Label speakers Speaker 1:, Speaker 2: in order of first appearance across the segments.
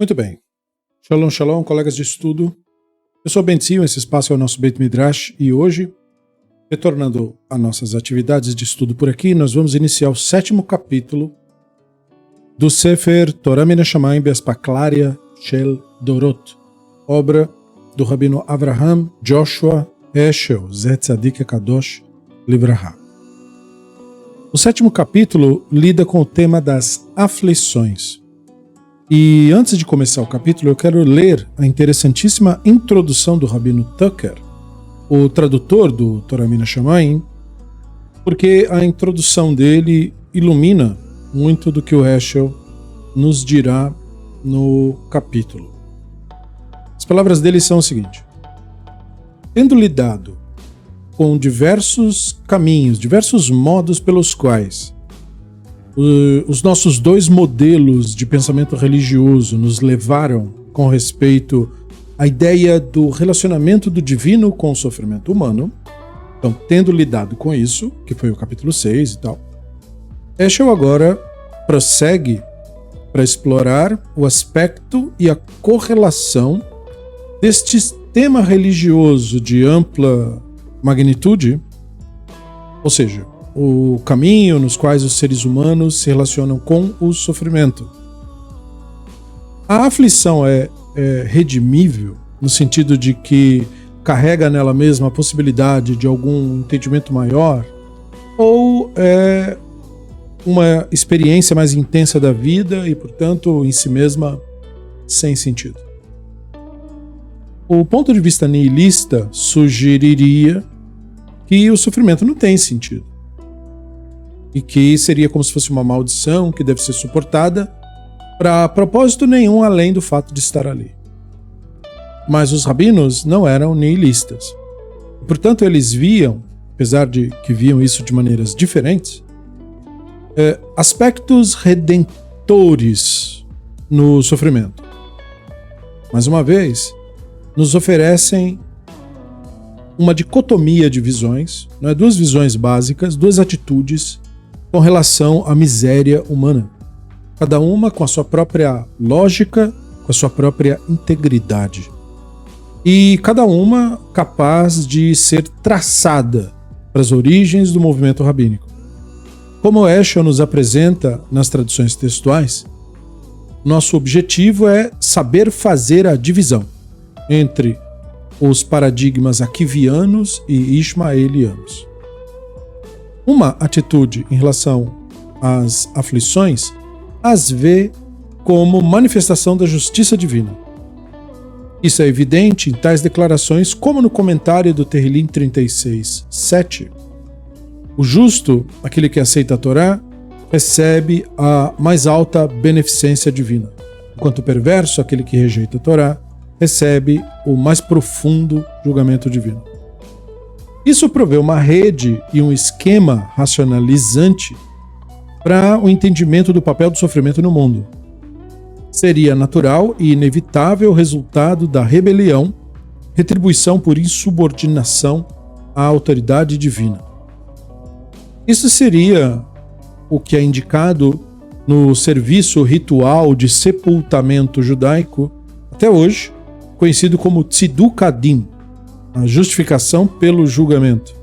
Speaker 1: Muito bem. Shalom, shalom, colegas de estudo. Eu sou Ben Tzion, esse espaço é o nosso Beit Midrash e hoje, retornando a nossas atividades de estudo por aqui, nós vamos iniciar o 7º capítulo do Sefer Torah Min Hashamayim Be'aspaklaria Shel Dorot, obra do Rabino Avraham Joshua Heschel Zeh Tzadik Kadosh Livraha. O 7º capítulo lida com o tema das aflições. E antes de começar o capítulo, eu quero ler a interessantíssima introdução do Rabino Tucker, o tradutor do Torah Min Hashamayim, porque a introdução dele ilumina muito do que o Heschel nos dirá no capítulo. As palavras dele são o seguinte: tendo lidado com diversos caminhos, diversos modos pelos quais os nossos dois modelos de pensamento religioso nos levaram com respeito à ideia do relacionamento do divino com o sofrimento humano. Então, tendo lidado com isso, que foi o capítulo 6 e tal, Heschel agora prossegue para explorar o aspecto e a correlação deste sistema religioso de ampla magnitude, ou seja, o caminho nos quais os seres humanos se relacionam com o sofrimento. A aflição é redimível no sentido de que carrega nela mesma a possibilidade de algum entendimento maior, ou é uma experiência mais intensa da vida e, portanto, em si mesma sem sentido? O ponto de vista nihilista sugeriria que o sofrimento não tem sentido e que seria como se fosse uma maldição que deve ser suportada para propósito nenhum além do fato de estar ali. Mas os rabinos não eram nihilistas. Portanto, eles viam, apesar de que viam isso de maneiras diferentes, aspectos redentores no sofrimento. Mais uma vez, nos oferecem uma dicotomia de visões, duas visões básicas, duas atitudes com relação à miséria humana, cada uma com a sua própria lógica, com a sua própria integridade, e cada uma capaz de ser traçada para as origens do movimento rabínico. Como Heschel nos apresenta nas traduções textuais, nosso objetivo é saber fazer a divisão entre os paradigmas akivianos e ismaelianos. Uma atitude em relação às aflições as vê como manifestação da justiça divina. Isso é evidente em tais declarações como no comentário do Tehillim 36:7. O justo, aquele que aceita a Torá, recebe a mais alta beneficência divina, enquanto o perverso, aquele que rejeita a Torá, recebe o mais profundo julgamento divino. Isso provê uma rede e um esquema racionalizante para o entendimento do papel do sofrimento no mundo. Seria natural e inevitável o resultado da rebelião, retribuição por insubordinação à autoridade divina. Isso seria o que é indicado no serviço ritual de sepultamento judaico até hoje, conhecido como Tziduk Adin, a justificação pelo julgamento,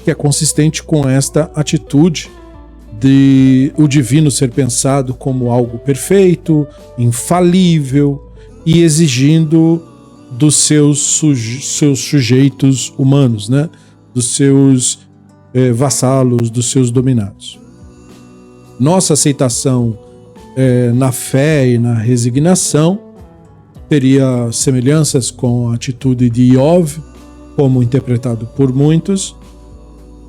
Speaker 1: que é consistente com esta atitude de o divino ser pensado como algo perfeito, infalível e exigindo dos seus sujeitos humanos, dos seus vassalos, dos seus dominados. Nossa aceitação na fé e na resignação teria semelhanças com a atitude de Iov, como interpretado por muitos,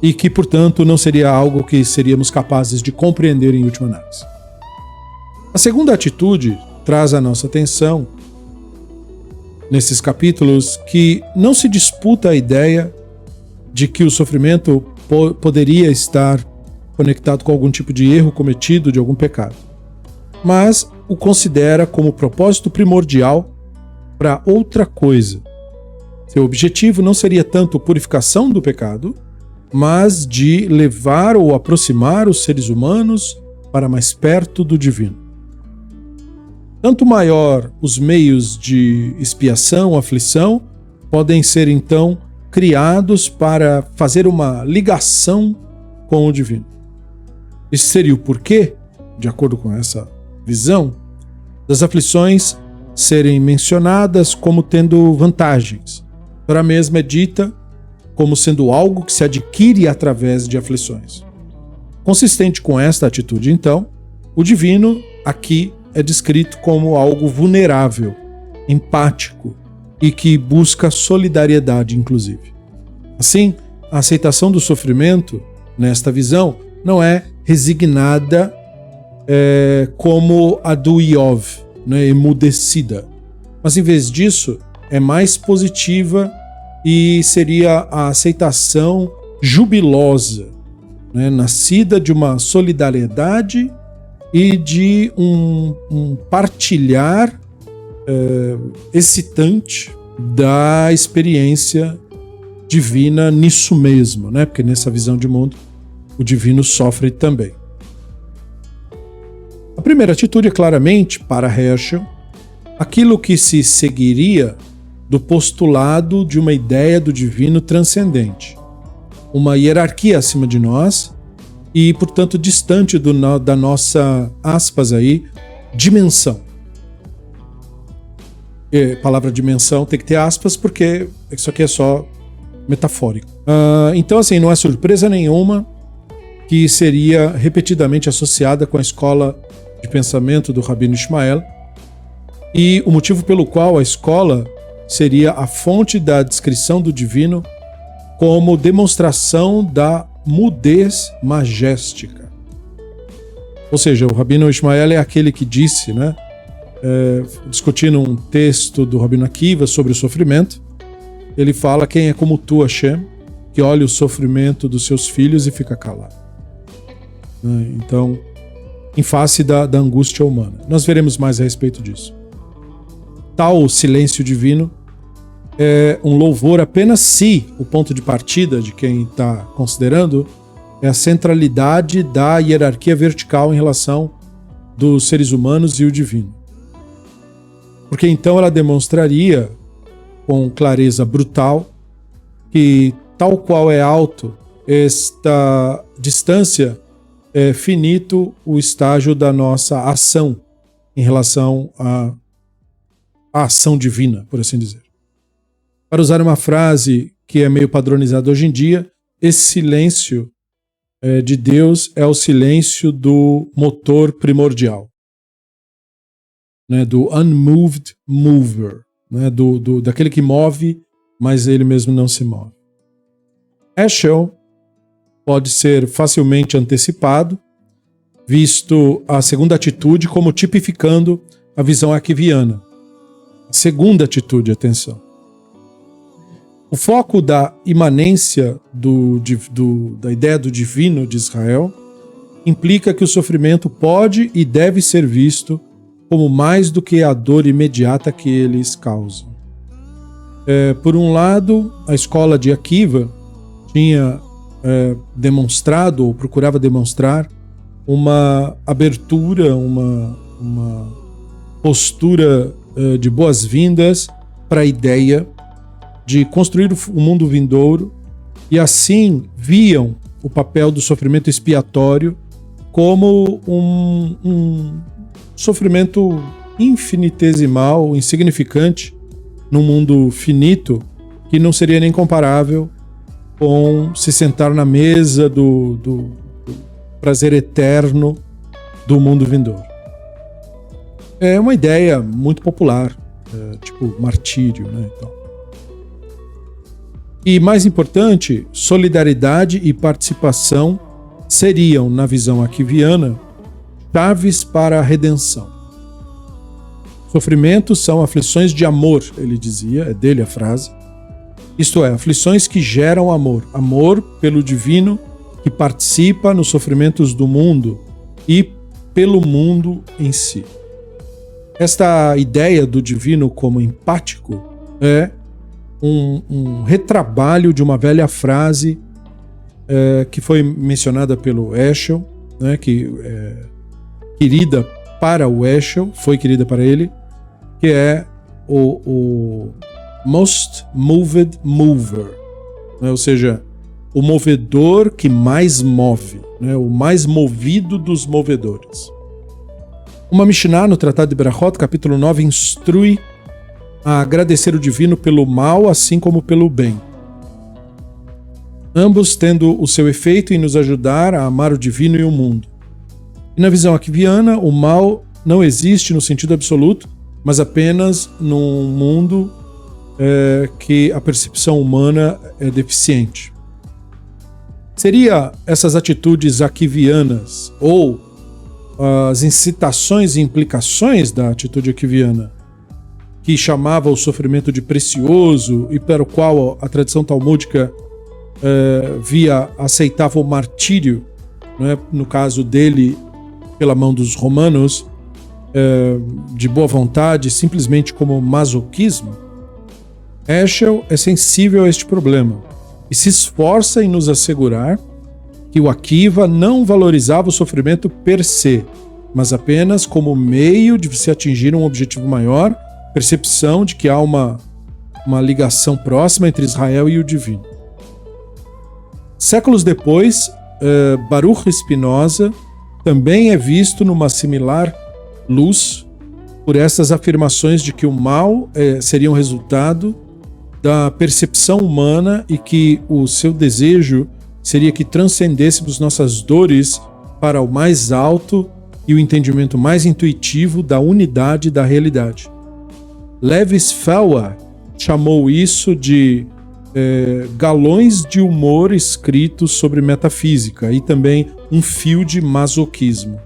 Speaker 1: e que, portanto, não seria algo que seríamos capazes de compreender em última análise. A segunda atitude traz à nossa atenção, nesses capítulos, que não se disputa a ideia de que o sofrimento poderia estar conectado com algum tipo de erro cometido, de algum pecado, mas o considera como propósito primordial para outra coisa. Seu objetivo não seria tanto a purificação do pecado, mas de levar ou aproximar os seres humanos para mais perto do divino. Tanto maior os meios de expiação, aflição, podem ser então criados para fazer uma ligação com o divino. Esse seria o porquê, de acordo com essa visão, das aflições serem mencionadas como tendo vantagens. A mesma é dita como sendo algo que se adquire através de aflições. Consistente com esta atitude, então, o divino aqui é descrito como algo vulnerável, empático e que busca solidariedade, inclusive. Assim, a aceitação do sofrimento, nesta visão, não é resignada como a do Iov, né, emudecida. Mas, em vez disso, é mais positiva e seria a aceitação jubilosa, né, nascida de uma solidariedade e de um partilhar excitante da experiência divina nisso mesmo, né? Porque nessa visão de mundo o divino sofre também. A primeira atitude é claramente, para Heschel, aquilo que se seguiria do postulado de uma ideia do divino transcendente, uma hierarquia acima de nós e, portanto, distante da nossa, aspas aí, dimensão. E a palavra dimensão tem que ter aspas porque isso aqui é só metafórico. Então, assim, não é surpresa nenhuma que seria repetidamente associada com a escola de pensamento do Rabino Ishmael e o motivo pelo qual a escola seria a fonte da descrição do divino como demonstração da mudez magéstica. Ou seja, o Rabino Ishmael é aquele que disse, né, discutindo um texto do Rabino Akiva sobre o sofrimento, ele fala: quem é como tu, Hashem, que olha o sofrimento dos seus filhos e fica calado. Então, em face da angústia humana. Nós veremos mais a respeito disso. Tal silêncio divino é um louvor apenas se o ponto de partida de quem está considerando é a centralidade da hierarquia vertical em relação dos seres humanos e o divino. Porque então ela demonstraria com clareza brutal que, tal qual é alto esta distância, é finito o estágio da nossa ação em relação à ação divina, por assim dizer. Para usar uma frase que é meio padronizada hoje em dia, esse silêncio de Deus é o silêncio do motor primordial, né, do unmoved mover, né, daquele que move, mas ele mesmo não se move. Heschel pode ser facilmente antecipado, visto a segunda atitude como tipificando a visão arquiviana. A segunda atitude, atenção. O foco da imanência da ideia do divino de Israel implica que o sofrimento pode e deve ser visto como mais do que a dor imediata que eles causam. Por um lado, a escola de Akiva tinha demonstrado, ou procurava demonstrar, uma abertura, uma postura de boas-vindas para a ideia de construir o mundo vindouro, e assim viam o papel do sofrimento expiatório como um sofrimento infinitesimal, insignificante, num mundo finito, que não seria nem comparável com se sentar na mesa do prazer eterno do mundo vindouro. É uma ideia muito popular, tipo martírio, né? Então. E, mais importante, solidariedade e participação seriam, na visão arquiviana, chaves para a redenção. Sofrimentos são aflições de amor, ele dizia, é dele a frase. Isto é, aflições que geram amor. Amor pelo divino que participa nos sofrimentos do mundo e pelo mundo em si. Esta ideia do divino como empático é um retrabalho de uma velha frase que foi mencionada pelo Heschel, né, que querida para o Heschel, foi querida para ele, que é o Most Moved Mover, né? Ou seja, o movedor que mais move, né? O mais movido dos movedores. Uma Mishnah no Tratado de Berachot, capítulo 9, instrui a agradecer o divino pelo mal, assim como pelo bem. Ambos tendo o seu efeito em nos ajudar a amar o divino e o mundo. E na visão akiviana, o mal não existe no sentido absoluto, mas apenas num mundo que a percepção humana é deficiente. Seria essas atitudes akivianas ou as incitações e implicações da atitude akiviana que chamava o sofrimento de precioso e para o qual a tradição talmúdica aceitava o martírio, né, no caso dele pela mão dos romanos, de boa vontade, simplesmente como masoquismo. Heschel é sensível a este problema e se esforça em nos assegurar que o Akiva não valorizava o sofrimento per se, mas apenas como meio de se atingir um objetivo maior, percepção de que há uma ligação próxima entre Israel e o divino. Séculos depois, Baruch Spinoza também é visto numa similar luz por essas afirmações de que o mal seria um resultado da percepção humana e que o seu desejo seria que transcendêssemos nossas dores para o mais alto e o entendimento mais intuitivo da unidade da realidade. Levi Spelwa chamou isso de galões de humor escritos sobre metafísica e também um fio de masoquismo.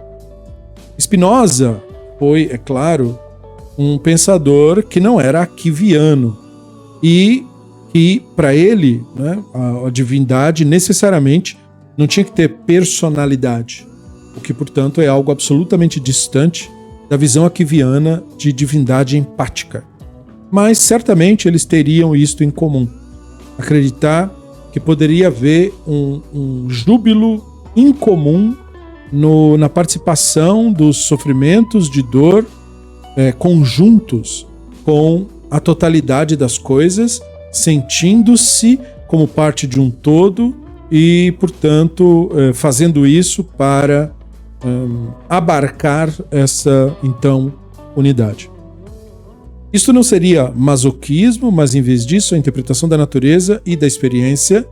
Speaker 1: Spinoza foi, é claro, um pensador que não era akiviano e que, para ele, né, a divindade necessariamente não tinha que ter personalidade, o que, portanto, é algo absolutamente distante da visão akiviana de divindade empática. Mas, certamente, eles teriam isto em comum: acreditar que poderia haver um júbilo incomum na participação dos sofrimentos de dor conjuntos com a totalidade das coisas, sentindo-se como parte de um todo e, portanto, fazendo isso para abarcar essa, então, unidade. Isto não seria masoquismo, mas, em vez disso, a interpretação da natureza e da experiência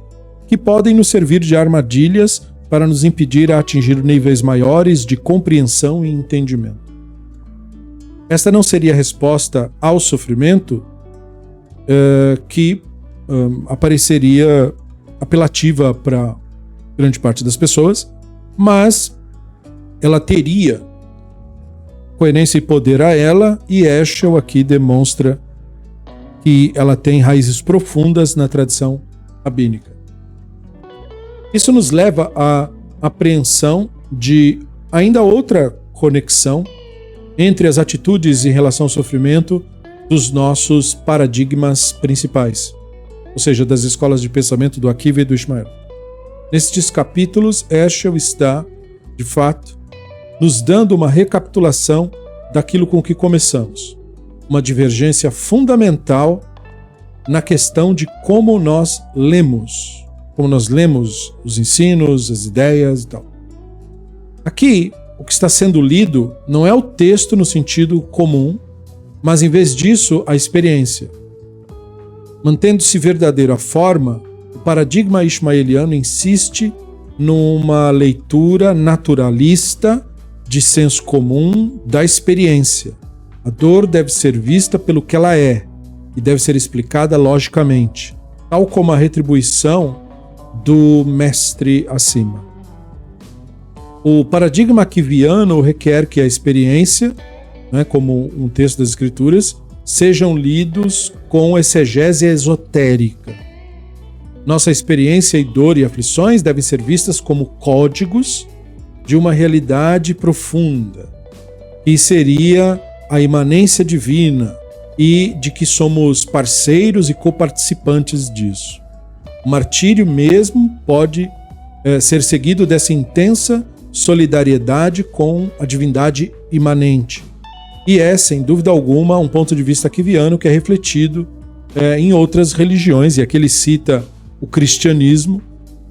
Speaker 1: que podem nos servir de armadilhas para nos impedir a atingir níveis maiores de compreensão e entendimento. Esta não seria a resposta ao sofrimento que apareceria apelativa para grande parte das pessoas, mas ela teria coerência e poder a ela, e Heschel aqui demonstra que ela tem raízes profundas na tradição rabínica. Isso nos leva à apreensão de ainda outra conexão entre as atitudes em relação ao sofrimento dos nossos paradigmas principais, ou seja, das escolas de pensamento do Akiva e do Ishmael. Nestes capítulos, Heschel está, de fato, nos dando uma recapitulação daquilo com que começamos, uma divergência fundamental na questão de como nós lemos os ensinos, as ideias e tal. Aqui, o que está sendo lido não é o texto no sentido comum, mas, em vez disso, a experiência. Mantendo-se verdadeiro a forma, o paradigma ismaeliano insiste numa leitura naturalista de senso comum da experiência. A dor deve ser vista pelo que ela é e deve ser explicada logicamente, tal como a retribuição do mestre acima. O paradigma akiviano requer que a experiência, como um texto das Escrituras, sejam lidos com exegese esotérica. Nossa experiência e dor e aflições devem ser vistas como códigos de uma realidade profunda, que seria a imanência divina e de que somos parceiros e coparticipantes disso. O martírio mesmo pode ser seguido dessa intensa solidariedade com a divindade imanente. E é, sem dúvida alguma, um ponto de vista aquiviano que é refletido em outras religiões, e aqui ele cita o cristianismo,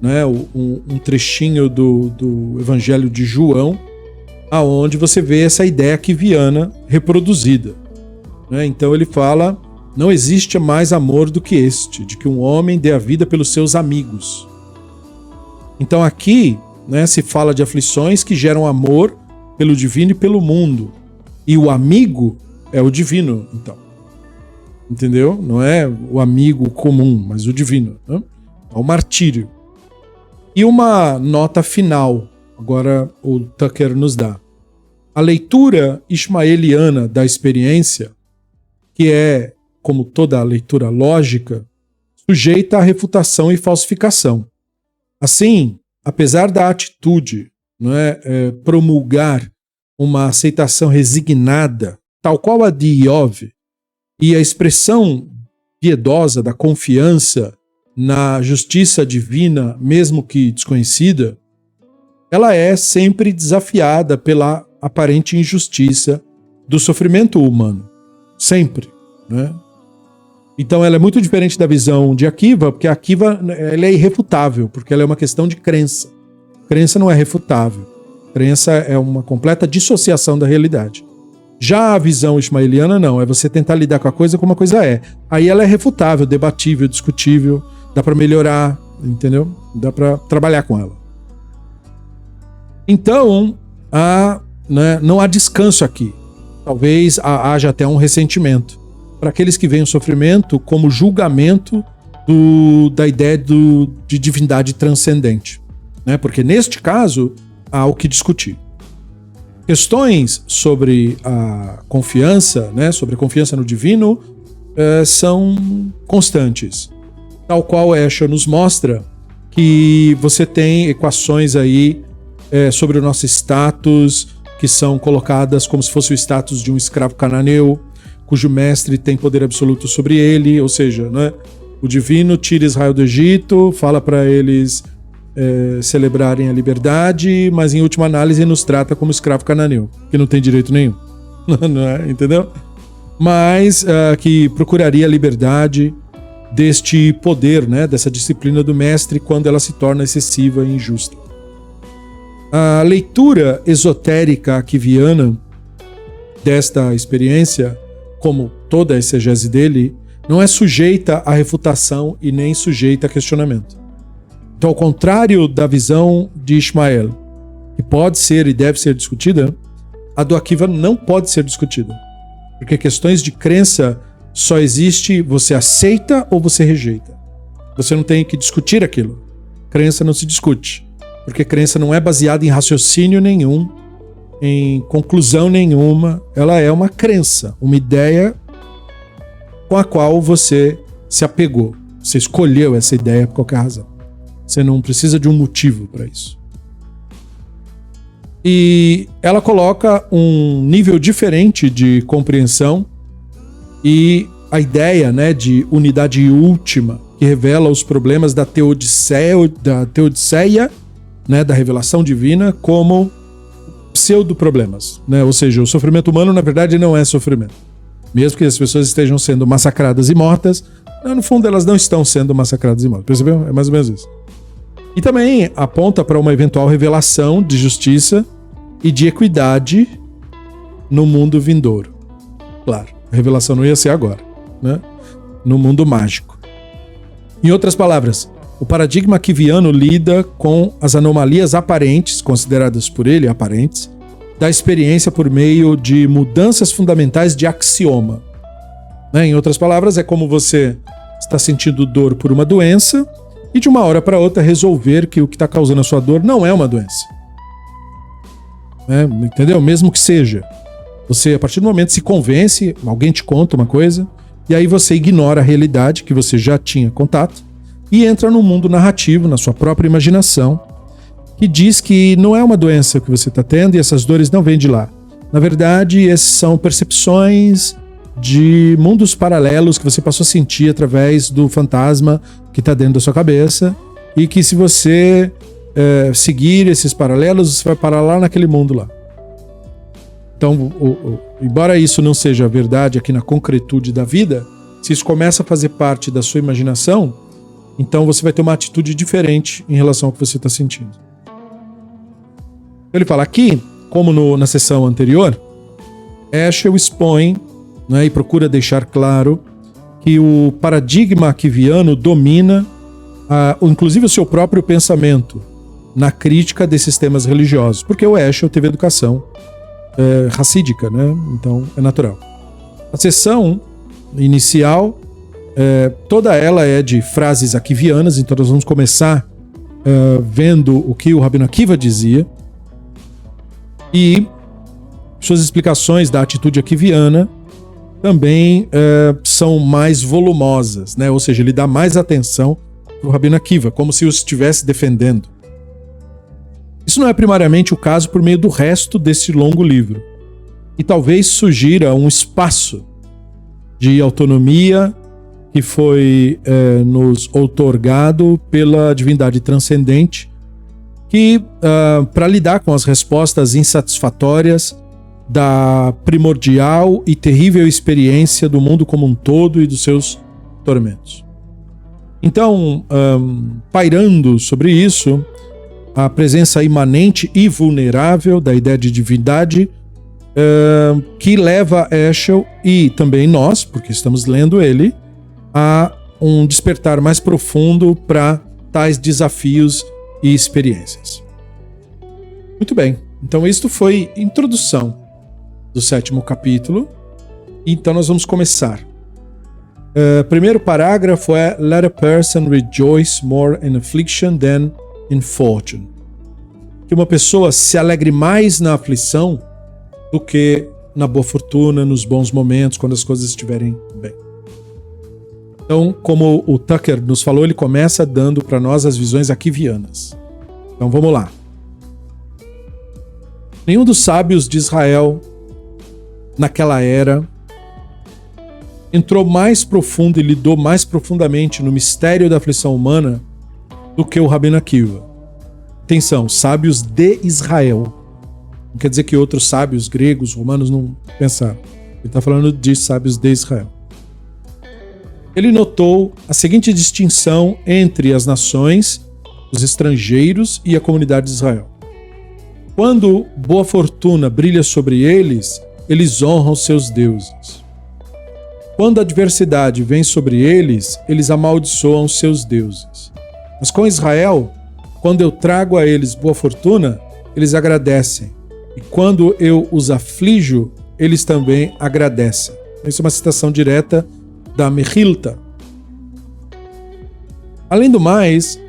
Speaker 1: né, um trechinho do Evangelho de João, aonde você vê essa ideia aquiviana reproduzida. Né? Então ele fala: não existe mais amor do que este, de que um homem dê a vida pelos seus amigos. Então aqui, né, se fala de aflições que geram amor pelo divino e pelo mundo. E o amigo é o divino, então. Entendeu? Não é o amigo comum, mas o divino. Né? É o martírio. E uma nota final, agora o Tucker nos dá. A leitura ismaeliana da experiência, que é, como toda a leitura lógica, sujeita à refutação e falsificação. Assim, apesar da atitude, não é, promulgar uma aceitação resignada, tal qual a de Iov, e a expressão piedosa da confiança na justiça divina, mesmo que desconhecida, ela é sempre desafiada pela aparente injustiça do sofrimento humano. Sempre. Né? Então ela é muito diferente da visão de Akiva, porque a Akiva ela é irrefutável, porque ela é uma questão de crença. Crença não é refutável. Crença é uma completa dissociação da realidade. Já a visão ismaeliana não, é você tentar lidar com a coisa como a coisa é. Aí ela é refutável, debatível, discutível, dá para melhorar, entendeu? Dá para trabalhar com ela. Então, não há descanso aqui. Talvez haja até um ressentimento para aqueles que veem o sofrimento como julgamento da ideia de divindade transcendente. Né? Porque neste caso, há o que discutir. Questões sobre a confiança, né, sobre a confiança no divino, são constantes. Tal qual Escher nos mostra que você tem equações aí sobre o nosso status, que são colocadas como se fosse o status de um escravo cananeu, cujo mestre tem poder absoluto sobre ele, ou seja, né, o divino tira Israel do Egito, fala para eles celebrarem a liberdade, mas em última análise nos trata como escravo cananeu, que não tem direito nenhum. Não é? Entendeu? Mas que procuraria a liberdade deste poder, né, dessa disciplina do mestre, quando ela se torna excessiva e injusta. A leitura esotérica aquiviana desta experiência, como toda a exegese dele, não é sujeita à refutação e nem sujeita a questionamento. Então, ao contrário da visão de Ishmael, que pode ser e deve ser discutida, a do Akiva não pode ser discutida. Porque questões de crença só existe, você aceita ou você rejeita. Você não tem que discutir aquilo. Crença não se discute. Porque crença não é baseada em raciocínio nenhum, em conclusão nenhuma. Ela é uma crença, uma ideia com a qual você se apegou. Você escolheu essa ideia por qualquer razão. Você não precisa de um motivo para isso. E ela coloca um nível diferente de compreensão e a ideia, né, de unidade última, que revela os problemas da teodiceia, né, da revelação divina, como pseudo-problemas. Né? Ou seja, o sofrimento humano, na verdade, não é sofrimento. Mesmo que as pessoas estejam sendo massacradas e mortas, no fundo elas não estão sendo massacradas e mortas. Percebeu? É mais ou menos isso. E também aponta para uma eventual revelação de justiça e de equidade no mundo vindouro. Claro, a revelação não ia ser agora, né? No mundo mágico. Em outras palavras, o paradigma aquiviano lida com as anomalias aparentes, consideradas por ele aparentes, da experiência por meio de mudanças fundamentais de axioma. Né? Em outras palavras, é como você está sentindo dor por uma doença e de uma hora para outra resolver que o que está causando a sua dor não é uma doença. Entendeu? Mesmo que seja. Você, a partir do momento, se convence, alguém te conta uma coisa, e aí você ignora a realidade que você já tinha contato e entra no mundo narrativo, na sua própria imaginação, que diz que não é uma doença que você está tendo e essas dores não vêm de lá. Na verdade, essas são percepções de mundos paralelos que você passou a sentir através do fantasma que está dentro da sua cabeça e que se você seguir esses paralelos, você vai parar lá naquele mundo lá. Então, embora isso não seja verdade aqui na concretude da vida, se isso começa a fazer parte da sua imaginação, então você vai ter uma atitude diferente em relação ao que você está sentindo. Ele fala aqui, como na sessão anterior, Heschel expõe, né, e procura deixar claro que o paradigma aquiviano domina, inclusive, o seu próprio pensamento na crítica desses temas religiosos, porque o Heschel teve educação racídica, né? Então é natural. A sessão inicial, toda ela é de frases aquivianas, então nós vamos começar vendo o que o Rabino Akiva dizia e suas explicações da atitude aquiviana também são mais volumosas, né? Ou seja, ele dá mais atenção para o Rabino Akiva, como se o estivesse defendendo. Isso não é primariamente o caso por meio do resto desse longo livro. E talvez sugira um espaço de autonomia que foi nos outorgado pela divindade transcendente, que para lidar com as respostas insatisfatórias da primordial e terrível experiência do mundo como um todo e dos seus tormentos. Então, pairando sobre isso, a presença imanente e vulnerável da ideia de divindade que leva Heschel e também nós, porque estamos lendo ele, a um despertar mais profundo para tais desafios e experiências. Muito bem, então isto foi introdução do 7º capítulo, então nós vamos começar. Primeiro parágrafo é Let a person rejoice more in affliction than in fortune. Que uma pessoa se alegre mais na aflição do que na boa fortuna, nos bons momentos, quando as coisas estiverem bem. Então, como o Tucker nos falou, ele começa dando para nós as visões aquivianas. Então vamos lá. Nenhum dos sábios de Israel naquela era entrou mais profundo e lidou mais profundamente no mistério da aflição humana do que o Rabino Akiva. Atenção, sábios de Israel. Não quer dizer que outros sábios gregos, romanos não pensaram. Ele está falando de sábios de Israel. Ele notou a seguinte distinção entre as nações, os estrangeiros e a comunidade de Israel. Quando boa fortuna brilha sobre eles, eles honram seus deuses. Quando a adversidade vem sobre eles, eles amaldiçoam seus deuses. Mas com Israel, quando eu trago a eles boa fortuna, eles agradecem. E quando eu os aflijo, eles também agradecem. Isso é uma citação direta da Mechilta. Além do mais,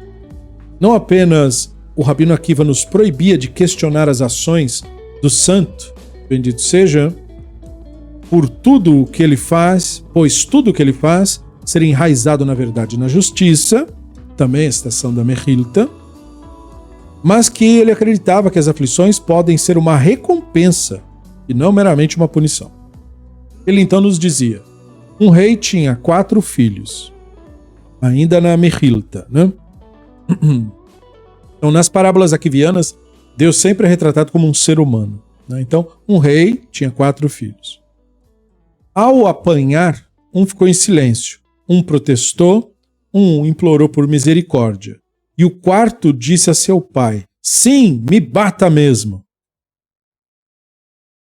Speaker 1: não apenas o Rabino Akiva nos proibia de questionar as ações do santo, bendito seja, por tudo o que ele faz, pois tudo o que ele faz ser enraizado na verdade e na justiça, também a citação da Mechilta, mas que ele acreditava que as aflições podem ser uma recompensa e não meramente uma punição. Ele então nos dizia: um rei tinha 4 filhos, ainda na Mechilta, né? Então, nas parábolas aquivianas, Deus sempre é retratado como um ser humano, né? Então, um rei tinha 4 filhos. Ao apanhar, um ficou em silêncio, um protestou, um implorou por misericórdia. E o 4º disse a seu pai: sim, me bata mesmo.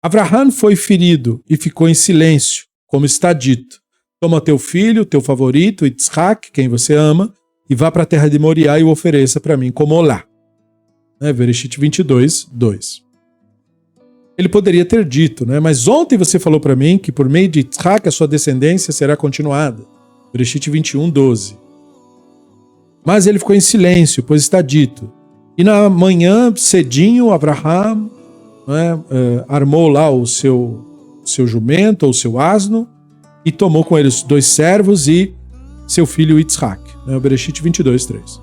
Speaker 1: Avraham foi ferido e ficou em silêncio, como está dito: toma teu filho, teu favorito, Yitzhak, quem você ama, e vá para a terra de Moriá e o ofereça para mim como olá. Bereshit 22, 2. Ele poderia ter dito, né? Mas ontem você falou para mim que por meio de Yitzhak a sua descendência será continuada. Bereshit 21, 12. Mas ele ficou em silêncio, pois está dito. E na manhã, cedinho, Abraham, né, armou lá o seu jumento, ou o seu asno, e tomou com ele os 2 servos e seu filho Yitzhak. Bereshit 22, 3.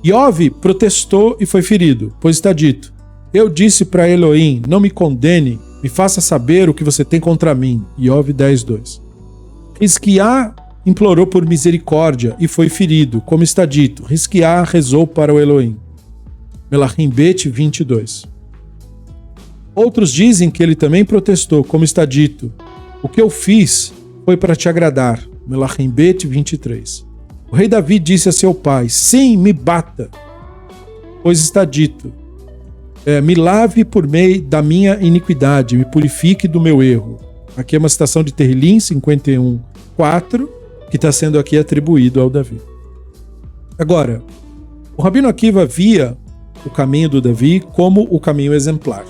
Speaker 1: Iov protestou e foi ferido, pois está dito: eu disse para Elohim, não me condene, me faça saber o que você tem contra mim. Iov 10, 2. Hisquiá implorou por misericórdia e foi ferido, como está dito: Hisquiá rezou para o Elohim. Melachim Bet 22. Outros dizem que ele também protestou, como está dito: o que eu fiz foi para te agradar. Melachim Bet 23. O rei Davi disse a seu pai: sim, me bata, pois está dito: me lave por meio da minha iniquidade, me purifique do meu erro. Aqui é uma citação de Terrilim 51:4, que está sendo aqui atribuído ao Davi. Agora, o Rabino Akiva via o caminho do Davi como o caminho exemplar.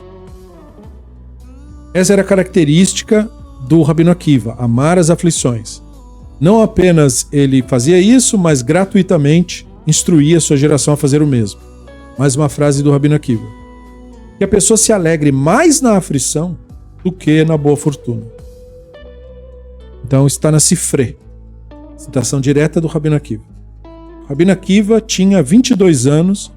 Speaker 1: Essa era a característica do Rabino Akiva, amar as aflições. Não apenas ele fazia isso, mas gratuitamente instruía a sua geração a fazer o mesmo. Mais uma frase do Rabino Akiva: que a pessoa se alegre mais na aflição do que na boa fortuna. Então está na Sifré, citação direta do Rabino Akiva. O Rabino Akiva tinha 22 anos,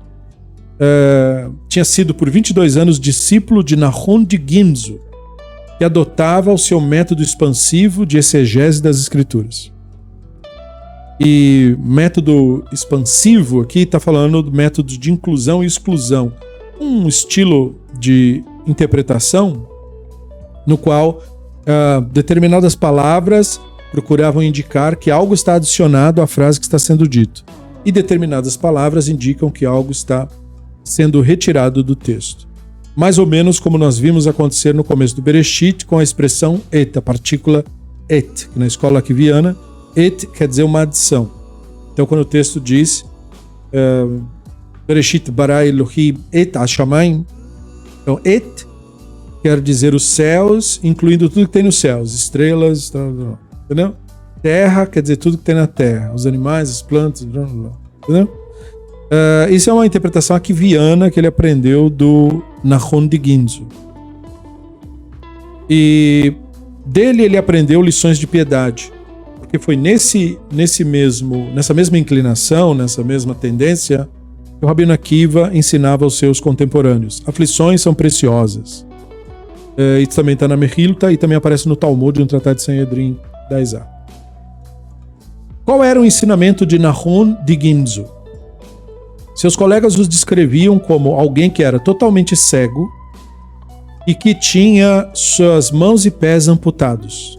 Speaker 1: tinha sido por 22 anos discípulo de Nahum de Ginzo, que adotava o seu método expansivo de exegese das Escrituras. E método expansivo aqui está falando do método de inclusão e exclusão, um estilo de interpretação no qual determinadas palavras procuravam indicar que algo está adicionado à frase que está sendo dito, e determinadas palavras indicam que algo está sendo retirado do texto. Mais ou menos como nós vimos acontecer no começo do Bereshit com a expressão et, a partícula et, que na escola akiviana, et quer dizer uma adição. Então quando o texto diz Bereshit bara Elohim et hashamayim, então et quer dizer os céus, incluindo tudo que tem nos céus, estrelas, entendeu? Terra quer dizer tudo que tem na terra, os animais, as plantas, entendeu? Isso é uma interpretação akiviana que ele aprendeu do Nahum de Ginzo. E dele ele aprendeu lições de piedade, porque foi nessa mesma inclinação, nessa mesma tendência, que o Rabino Akiva ensinava aos seus contemporâneos. Aflições são preciosas. Isso também está na Mechilta e também aparece no Talmud, no Tratado de Sanhedrin da Isá. Qual era o ensinamento de Nahum de Ginzo? Seus colegas os descreviam como alguém que era totalmente cego e que tinha suas mãos e pés amputados.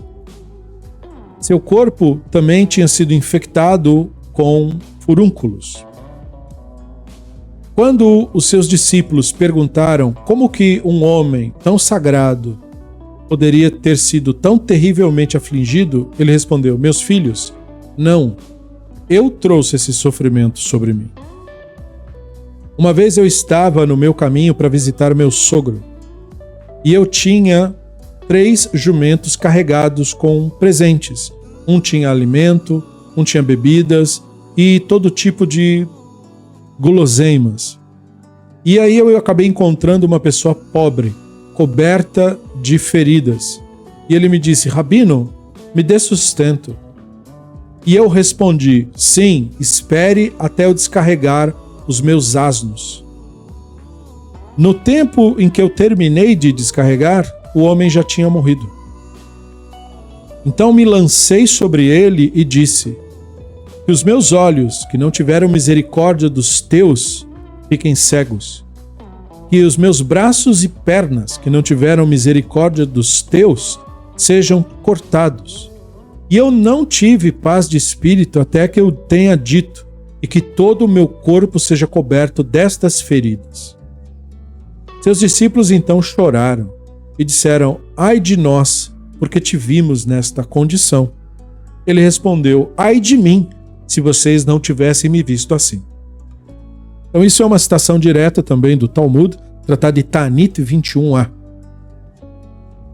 Speaker 1: Seu corpo também tinha sido infectado com furúnculos. Quando os seus discípulos perguntaram como que um homem tão sagrado poderia ter sido tão terrivelmente afligido, ele respondeu: meus filhos, não, eu trouxe esse sofrimento sobre mim. Uma vez eu estava no meu caminho para visitar meu sogro e eu tinha 3 jumentos carregados com presentes. Um tinha alimento, um tinha bebidas e todo tipo de guloseimas. E aí eu acabei encontrando uma pessoa pobre, coberta de feridas. E ele me disse: Rabino, me dê sustento. E eu respondi: sim, espere até eu descarregar os meus asnos. No tempo em que eu terminei de descarregar, o homem já tinha morrido. Então me lancei sobre ele e disse: que os meus olhos, que não tiveram misericórdia dos teus, fiquem cegos. Que os meus braços e pernas, que não tiveram misericórdia dos teus, sejam cortados. E eu não tive paz de espírito até que eu tenha dito, e que todo o meu corpo seja coberto destas feridas. Seus discípulos então choraram e disseram: ai de nós, porque te vimos nesta condição. Ele respondeu: ai de mim, se vocês não tivessem me visto assim. Então isso é uma citação direta também do Talmud, tratado de Ta'anit 21a.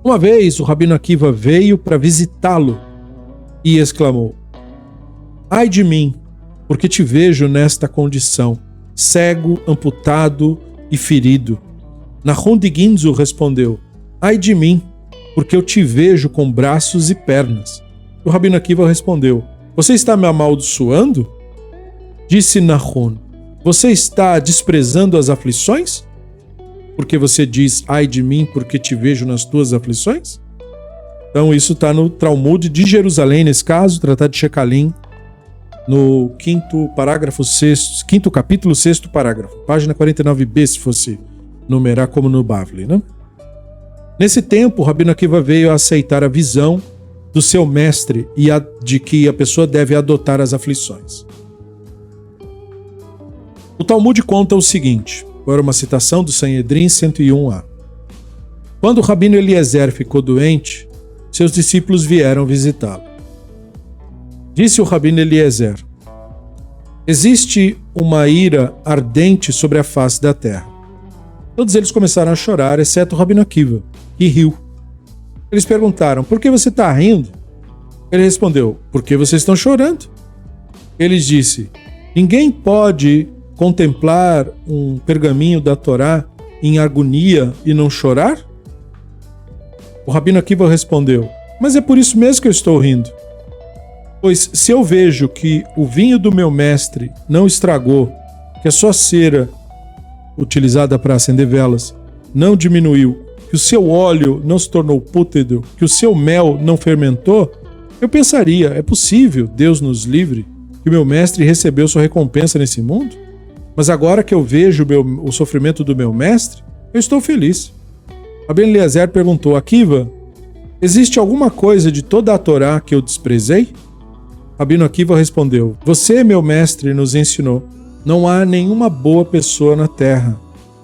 Speaker 1: Uma vez o Rabino Akiva veio para visitá-lo e exclamou: ai de mim, porque te vejo nesta condição, cego, amputado e ferido. Nahum de Ginzo respondeu: ai de mim, porque eu te vejo com braços e pernas. O Rabino Akiva respondeu: você está me amaldiçoando? Disse Nahum: você está desprezando as aflições? Porque você diz: ai de mim, porque te vejo nas tuas aflições? Então isso está no Talmud de Jerusalém, nesse caso, Tratado de Shekalim, no quinto capítulo, sexto parágrafo, página 49b, se fosse numerar como no Bavli, né? Nesse tempo, Rabino Akiva veio a aceitar a visão do seu mestre de que a pessoa deve adotar as aflições. O Talmud conta o seguinte, agora uma citação do Sanhedrin 101a. Quando o Rabino Eliezer ficou doente, seus discípulos vieram visitá-lo. Disse o Rabino Eliezer: existe uma ira ardente sobre a face da terra. Todos eles começaram a chorar, exceto o Rabino Akiva, que riu. Eles perguntaram: por que você está rindo? Ele respondeu: por que vocês estão chorando? Ele disse: ninguém pode contemplar um pergaminho da Torá em agonia e não chorar? O Rabino Akiva respondeu: mas é por isso mesmo que eu estou rindo. Pois se eu vejo que o vinho do meu mestre não estragou, que a sua cera utilizada para acender velas não diminuiu, que o seu óleo não se tornou pútrido, que o seu mel não fermentou, eu pensaria: é possível, Deus nos livre, que o meu mestre recebeu sua recompensa nesse mundo? Mas agora que eu vejo o sofrimento do meu mestre, eu estou feliz. Rabino Eliezer perguntou: Akiva, existe alguma coisa de toda a Torá que eu desprezei? Rabino Akiva respondeu: você, meu mestre, nos ensinou: não há nenhuma boa pessoa na terra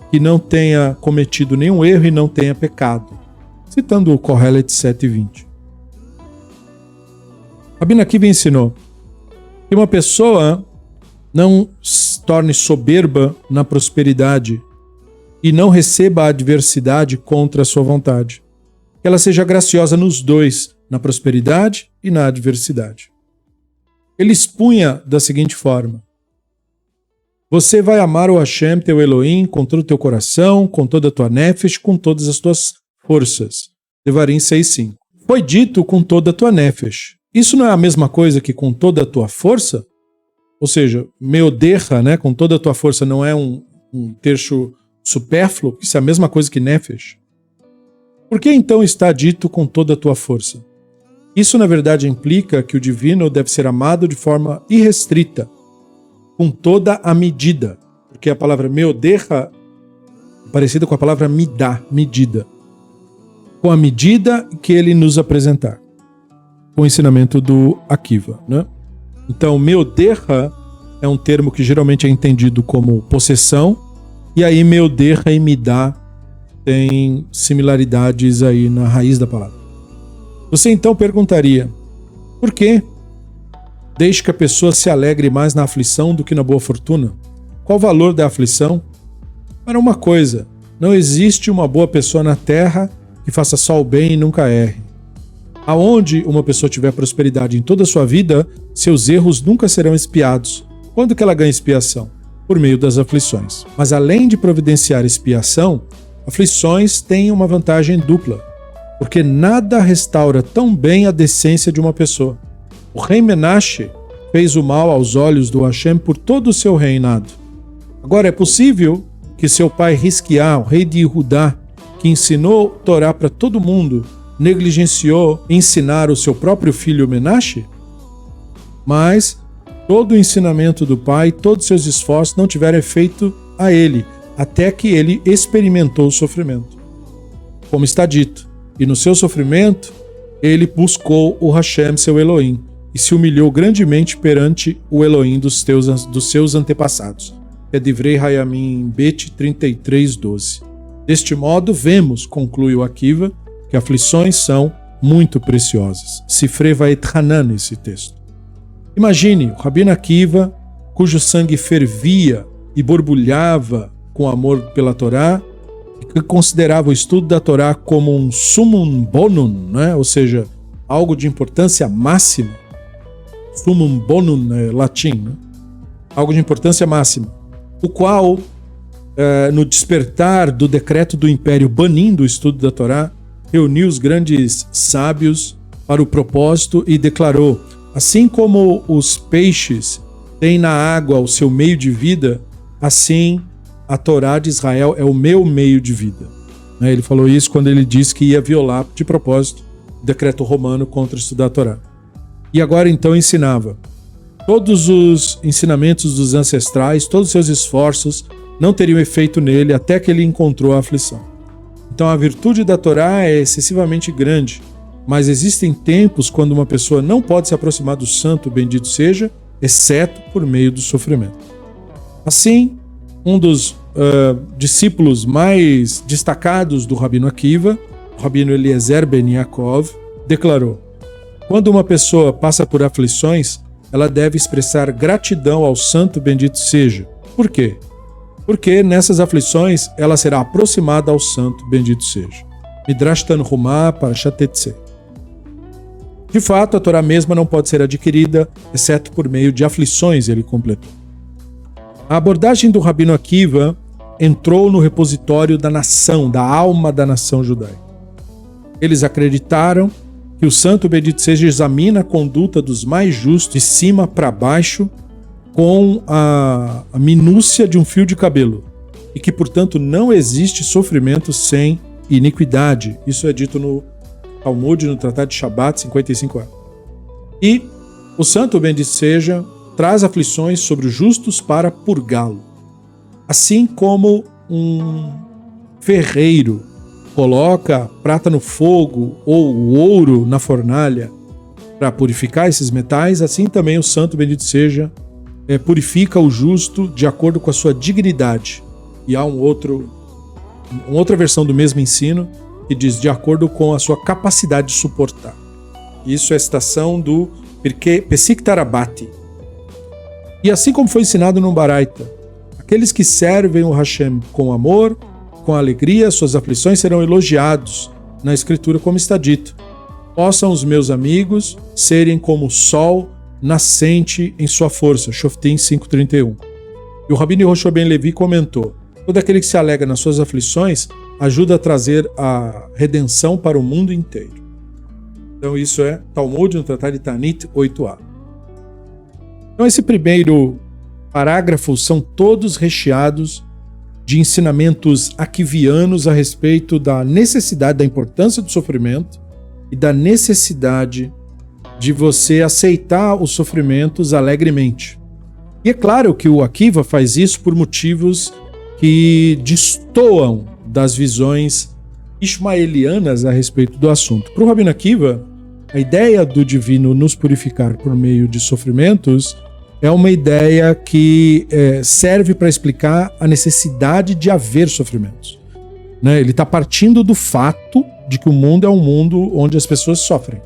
Speaker 1: que não tenha cometido nenhum erro e não tenha pecado. Citando o Kohelet 7:20. Rabino Akiva ensinou que uma pessoa não se torne soberba na prosperidade e não receba a adversidade contra a sua vontade. Que ela seja graciosa nos dois, na prosperidade e na adversidade. Ele expunha da seguinte forma: você vai amar o Hashem, teu Elohim, com todo o teu coração, com toda a tua nefesh, com todas as tuas forças. Devarim 6:5. Foi dito com toda a tua nefesh. Isso não é a mesma coisa que com toda a tua força? Ou seja, meoderra, né, com toda a tua força, não é um terço supérfluo? Isso é a mesma coisa que nefesh. Por que então está dito com toda a tua força? Isso, na verdade, implica que o divino deve ser amado de forma irrestrita, com toda a medida. Porque a palavra meoderra é parecida com a palavra midá, medida. Com a medida que ele nos apresentar. Com o ensinamento do Akiva, né? Então, meoderra é um termo que geralmente é entendido como possessão, e aí meoderra e midá têm similaridades aí na raiz da palavra. Você então perguntaria: por quê? Deixe que a pessoa se alegre mais na aflição do que na boa fortuna? Qual o valor da aflição? Para uma coisa, não existe uma boa pessoa na terra que faça só o bem e nunca erre. Aonde uma pessoa tiver prosperidade em toda a sua vida, seus erros nunca serão expiados. Quando que ela ganha expiação? Por meio das aflições. Mas além de providenciar expiação, aflições têm uma vantagem dupla, porque nada restaura tão bem a decência de uma pessoa. O rei Menashe fez o mal aos olhos do Hashem por todo o seu reinado. Agora, é possível que seu pai Hisquiá, o rei de Judá, que ensinou Torá para todo mundo, negligenciou ensinar o seu próprio filho Menashe? Mas todo o ensinamento do pai, todos os seus esforços não tiveram efeito a ele, até que ele experimentou o sofrimento. Como está dito, e no seu sofrimento, ele buscou o Hashem, seu Elohim, e se humilhou grandemente perante o Elohim dos seus antepassados. É Divrei Hayamim Bet 33:12. Deste modo, vemos, conclui o Akiva, que aflições são muito preciosas. Sifrei Vait Hanan, esse texto. Imagine o Rabino Akiva, cujo sangue fervia e borbulhava com amor pela Torá, que considerava o estudo da Torá como um summum bonum, né? Ou seja, algo de importância máxima. Summum bonum é latim, né? Algo de importância máxima. O qual, no despertar do decreto do Império banindo o estudo da Torá, reuniu os grandes sábios para o propósito e declarou: assim como os peixes têm na água o seu meio de vida, assim a Torá de Israel é o meu meio de vida. Ele falou isso quando ele disse que ia violar, de propósito, o decreto romano contra estudar a Torá. E agora então ensinava: todos os ensinamentos dos ancestrais, todos os seus esforços não teriam efeito nele até que ele encontrou a aflição. Então a virtude da Torá é excessivamente grande, mas existem tempos quando uma pessoa não pode se aproximar do santo, bendito seja, exceto por meio do sofrimento. Assim, um dos discípulos mais destacados do Rabino Akiva, o Rabino Eliezer Ben Yaakov, declarou: quando uma pessoa passa por aflições, ela deve expressar gratidão ao santo, bendito seja. Por quê? Porque nessas aflições ela será aproximada ao santo, bendito seja. Midrash Tanhumá Parashat Tetzei. De fato, a Torá mesma não pode ser adquirida, exceto por meio de aflições, ele completou. A abordagem do Rabino Akiva entrou no repositório da nação, da alma da nação judaica. Eles acreditaram que o santo, bendito seja, examina a conduta dos mais justos de cima para baixo com a minúcia de um fio de cabelo e que, portanto, não existe sofrimento sem iniquidade. Isso é dito no Talmud, no Tratado de Shabat 55a. E o santo, bendito seja, traz aflições sobre os justos para purgá-lo. Assim como um ferreiro coloca prata no fogo ou o ouro na fornalha para purificar esses metais, assim também o santo, bendito seja, purifica o justo de acordo com a sua dignidade. E há uma outra versão do mesmo ensino que diz de acordo com a sua capacidade de suportar. Isso é a citação do Pesik Tarabati. E assim como foi ensinado no Baraita, aqueles que servem o Hashem com amor, com alegria, suas aflições serão elogiados na Escritura, como está dito: possam os meus amigos serem como o sol nascente em sua força. Shoftim 5:31. E o Rabino Yehoshua Ben Levi comentou: todo aquele que se alegra nas suas aflições ajuda a trazer a redenção para o mundo inteiro. Então isso é Talmud no Tratado de Tanit 8a. Então esse primeiro parágrafo são todos recheados de ensinamentos akivianos a respeito da necessidade, da importância do sofrimento e da necessidade de você aceitar os sofrimentos alegremente. E é claro que o Akiva faz isso por motivos que destoam das visões ismaelianas a respeito do assunto. Para o Rabino Akiva, a ideia do divino nos purificar por meio de sofrimentos é uma ideia que serve para explicar a necessidade de haver sofrimentos. Né? Ele está partindo do fato de que o mundo é um mundo onde as pessoas sofrem.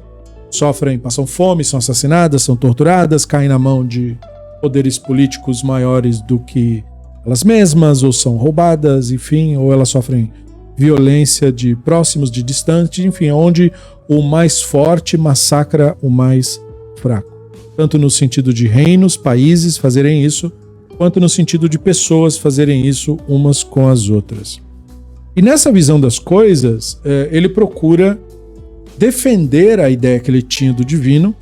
Speaker 1: Sofrem, passam fome, são assassinadas, são torturadas, caem na mão de poderes políticos maiores do que elas mesmas, ou são roubadas, enfim, ou elas sofrem violência de próximos, de distantes, enfim, onde o mais forte massacra o mais fraco. Tanto no sentido de reinos, países fazerem isso, quanto no sentido de pessoas fazerem isso umas com as outras. E nessa visão das coisas, ele procura defender a ideia que ele tinha do divino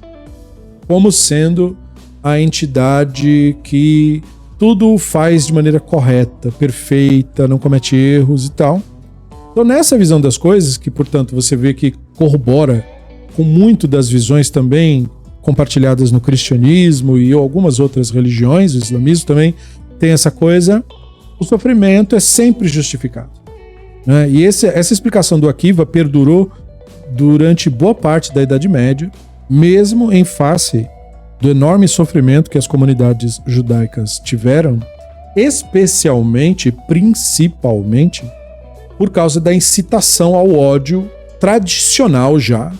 Speaker 1: como sendo a entidade que tudo faz de maneira correta, perfeita, não comete erros e tal. Então nessa visão das coisas, que portanto você vê que corrobora com muito das visões também compartilhadas no cristianismo e algumas outras religiões, o islamismo também tem essa coisa, o sofrimento é sempre justificado. Né? E essa explicação do Akiva perdurou durante boa parte da Idade Média, mesmo em face do enorme sofrimento que as comunidades judaicas tiveram, especialmente, principalmente, por causa da incitação ao ódio tradicional já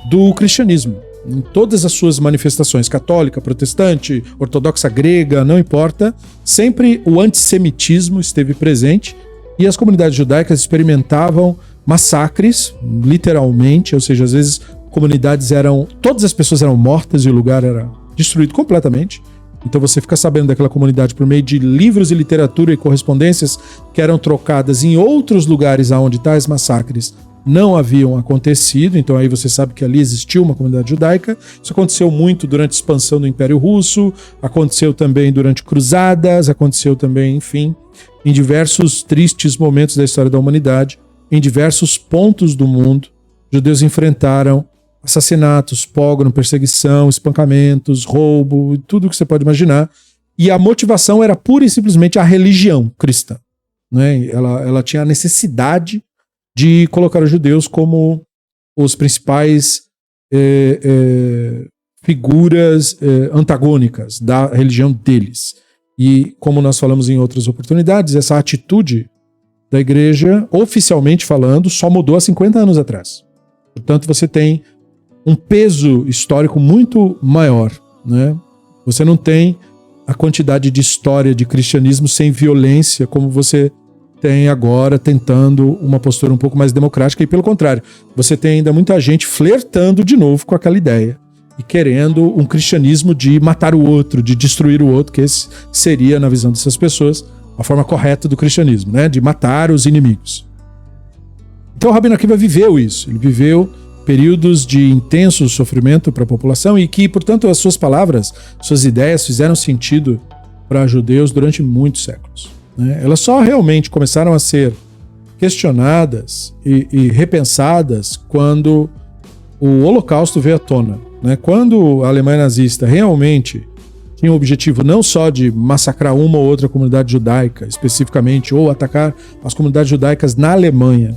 Speaker 1: do cristianismo. Em todas as suas manifestações, católica, protestante, ortodoxa grega, não importa, sempre o antissemitismo esteve presente e as comunidades judaicas experimentavam massacres, literalmente, ou seja, às vezes todas as pessoas eram mortas e o lugar era destruído completamente. Então você fica sabendo daquela comunidade por meio de livros e literatura e correspondências que eram trocadas em outros lugares onde tais massacres não haviam acontecido. Então aí você sabe que ali existiu uma comunidade judaica. Isso aconteceu muito durante a expansão do Império Russo, aconteceu também durante cruzadas, aconteceu também, enfim, em diversos tristes momentos da história da humanidade, em diversos pontos do mundo, judeus enfrentaram assassinatos, pogrom, perseguição, espancamentos, roubo, tudo que você pode imaginar. E a motivação era pura e simplesmente a religião cristã, né? Ela tinha a necessidade de colocar os judeus como os principais figuras antagônicas da religião deles. E como nós falamos em outras oportunidades, essa atitude da igreja, oficialmente falando, só mudou há 50 anos atrás. Portanto, você tem um peso histórico muito maior, né? Você não tem a quantidade de história de cristianismo sem violência como você tem agora, tentando uma postura um pouco mais democrática, e pelo contrário, você tem ainda muita gente flertando de novo com aquela ideia e querendo um cristianismo de matar o outro, de destruir o outro, que esse seria, na visão dessas pessoas, a forma correta do cristianismo, né? De matar os inimigos. Então o Rabino Akiva viveu isso, ele viveu períodos de intenso sofrimento para a população e que, portanto, as suas palavras, suas ideias fizeram sentido para judeus durante muitos séculos, né? Elas só realmente começaram a ser questionadas e repensadas quando o Holocausto veio à tona, né? Quando a Alemanha nazista realmente tinha o objetivo não só de massacrar uma ou outra comunidade judaica especificamente, ou atacar as comunidades judaicas na Alemanha,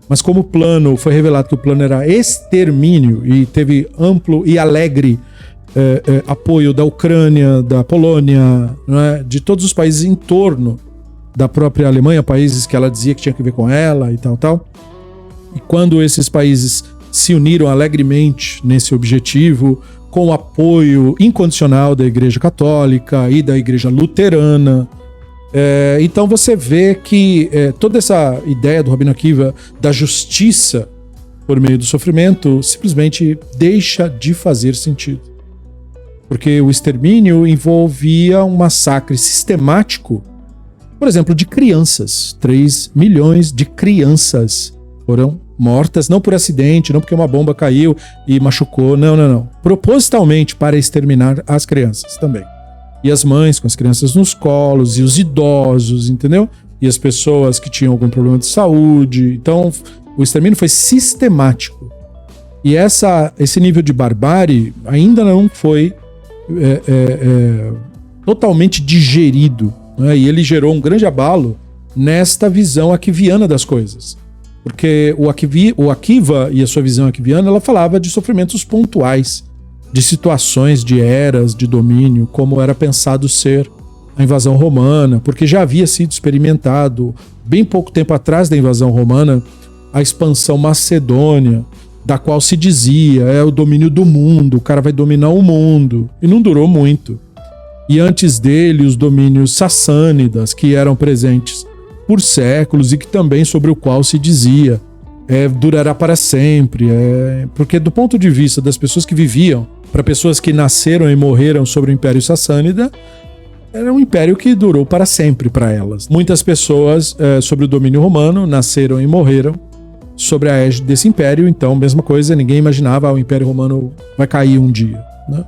Speaker 1: mas como o plano, foi revelado que o plano era extermínio e teve amplo e alegre apoio da Ucrânia, da Polônia, né, de todos os países em torno da própria Alemanha, países que ela dizia que tinha que ver com ela e tal. E quando esses países se uniram alegremente nesse objetivo, com o apoio incondicional da Igreja Católica e da Igreja Luterana, então você vê que toda essa ideia do Rabino Akiva da justiça por meio do sofrimento simplesmente deixa de fazer sentido. Porque o extermínio envolvia um massacre sistemático, por exemplo, de crianças. 3 milhões de crianças foram mortas, não por acidente, não porque uma bomba caiu e machucou, não. Propositalmente para exterminar as crianças também. E as mães com as crianças nos colos, e os idosos, entendeu? E as pessoas que tinham algum problema de saúde. Então, o extermínio foi sistemático. E esse nível de barbárie ainda não foi totalmente digerido, né? E ele gerou um grande abalo nesta visão akiviana das coisas. Porque o Akiva e a sua visão akiviana, ela falava de sofrimentos pontuais, de situações, de eras, de domínio, como era pensado ser a invasão romana, porque já havia sido experimentado, bem pouco tempo atrás da invasão romana, a expansão macedônia, da qual se dizia, é o domínio do mundo, o cara vai dominar o mundo, e não durou muito. E antes dele, os domínios sassânidas, que eram presentes por séculos e que também sobre o qual se dizia durará para sempre, porque do ponto de vista das pessoas que viviam, para pessoas que nasceram e morreram sobre o Império Sassânida, era um império que durou para sempre para elas. Muitas pessoas sobre o domínio romano nasceram e morreram sobre a égide desse império, então mesma coisa, ninguém imaginava o Império Romano vai cair um dia, né?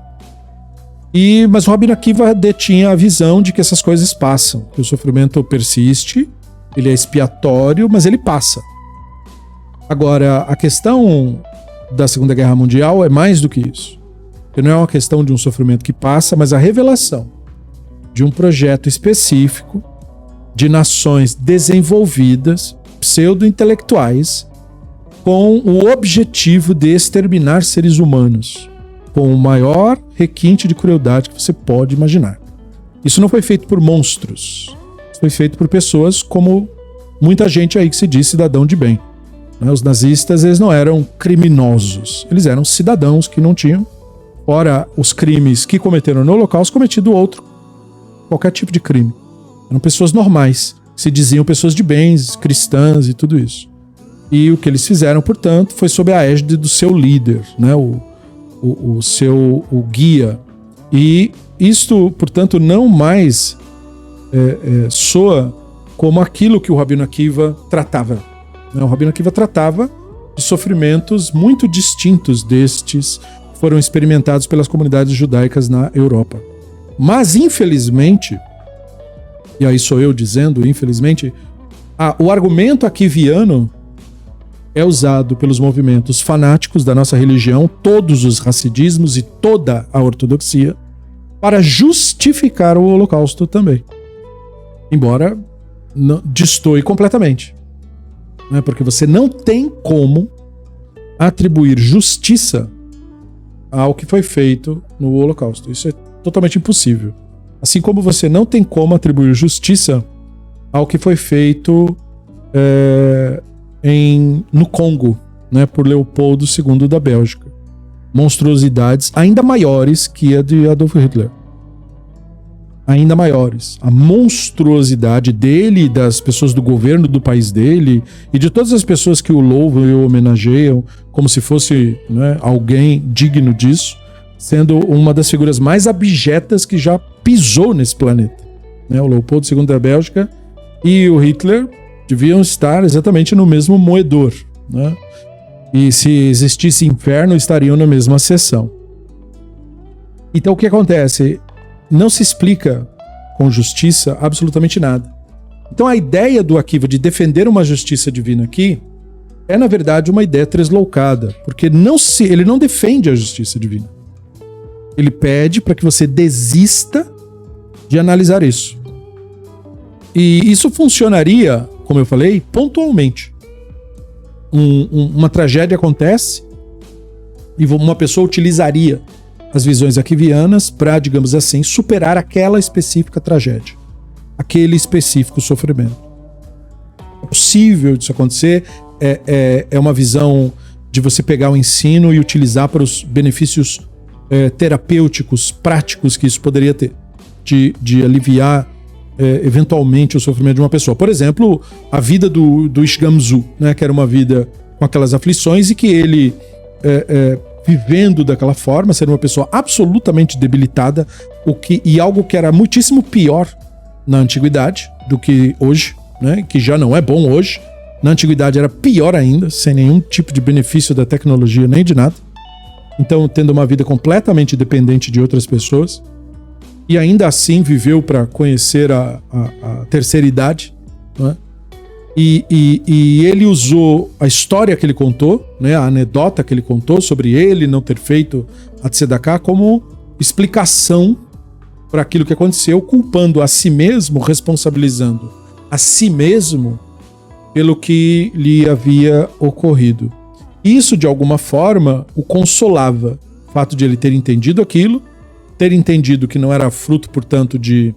Speaker 1: Mas o Rabino Akiva detinha a visão de que essas coisas passam, que o sofrimento persiste, ele é expiatório, mas ele passa. Agora, a questão da Segunda Guerra Mundial é mais do que isso. Porque não é uma questão de um sofrimento que passa, mas a revelação de um projeto específico de nações desenvolvidas, pseudo-intelectuais, com o objetivo de exterminar seres humanos, com o maior requinte de crueldade que você pode imaginar. Isso não foi feito por monstros. Isso foi feito por pessoas como muita gente aí que se diz cidadão de bem. Os nazistas, eles não eram criminosos. Eles eram cidadãos que não tinham, fora os crimes que cometeram no Holocausto, cometido qualquer tipo de crime. Eram pessoas normais, que se diziam pessoas de bens, cristãs e tudo isso. E o que eles fizeram, portanto, foi sob a égide do seu líder, né? o guia. E isto, portanto, não mais soa como aquilo que o Rabino Akiva tratava. O Rabino Akiva tratava de sofrimentos muito distintos destes que foram experimentados pelas comunidades judaicas na Europa. Mas, infelizmente, e aí sou eu dizendo, infelizmente, o argumento akiviano é usado pelos movimentos fanáticos da nossa religião, todos os hassidismos e toda a ortodoxia, para justificar o Holocausto também. Embora destoe completamente. Né? Porque você não tem como atribuir justiça ao que foi feito no Holocausto. Isso é totalmente impossível. Assim como você não tem como atribuir justiça ao que foi feito no Congo, né, por Leopoldo II da Bélgica. Monstruosidades ainda maiores que a de Adolf Hitler. Ainda maiores. A monstruosidade dele, das pessoas do governo do país dele e de todas as pessoas que o louvam e o homenageiam como se fosse, né, alguém digno disso, sendo uma das figuras mais abjetas que já pisou nesse planeta. Né, o Leopoldo II da Bélgica e o Hitler deviam estar exatamente no mesmo moedor. Né? E se existisse inferno, estariam na mesma seção. Então o que acontece? Não se explica com justiça absolutamente nada. Então a ideia do Akiva de defender uma justiça divina aqui é, na verdade, uma ideia tresloucada, porque ele não defende a justiça divina. Ele pede para que você desista de analisar isso. E isso funcionaria, como eu falei, pontualmente. Uma tragédia acontece e uma pessoa utilizaria as visões akivianas para, digamos assim, superar aquela específica tragédia, aquele específico sofrimento. É possível disso acontecer, é uma visão de você pegar o ensino e utilizar para os benefícios terapêuticos, práticos que isso poderia ter, de aliviar eventualmente o sofrimento de uma pessoa. Por exemplo, a vida do Ishgamzu, né, que era uma vida com aquelas aflições e que ele, vivendo daquela forma, ser uma pessoa absolutamente debilitada, e algo que era muitíssimo pior na antiguidade do que hoje, né, que já não é bom hoje. Na antiguidade era pior ainda, sem nenhum tipo de benefício da tecnologia nem de nada. Então, tendo uma vida completamente dependente de outras pessoas. E ainda assim viveu para conhecer a terceira idade, né? E ele usou a história que ele contou, né, a anedota que ele contou sobre ele não ter feito a Tzedakah como explicação para aquilo que aconteceu, culpando a si mesmo, responsabilizando a si mesmo pelo que lhe havia ocorrido. Isso, de alguma forma, o consolava. O fato de ele ter entendido aquilo, ter entendido que não era fruto, portanto, de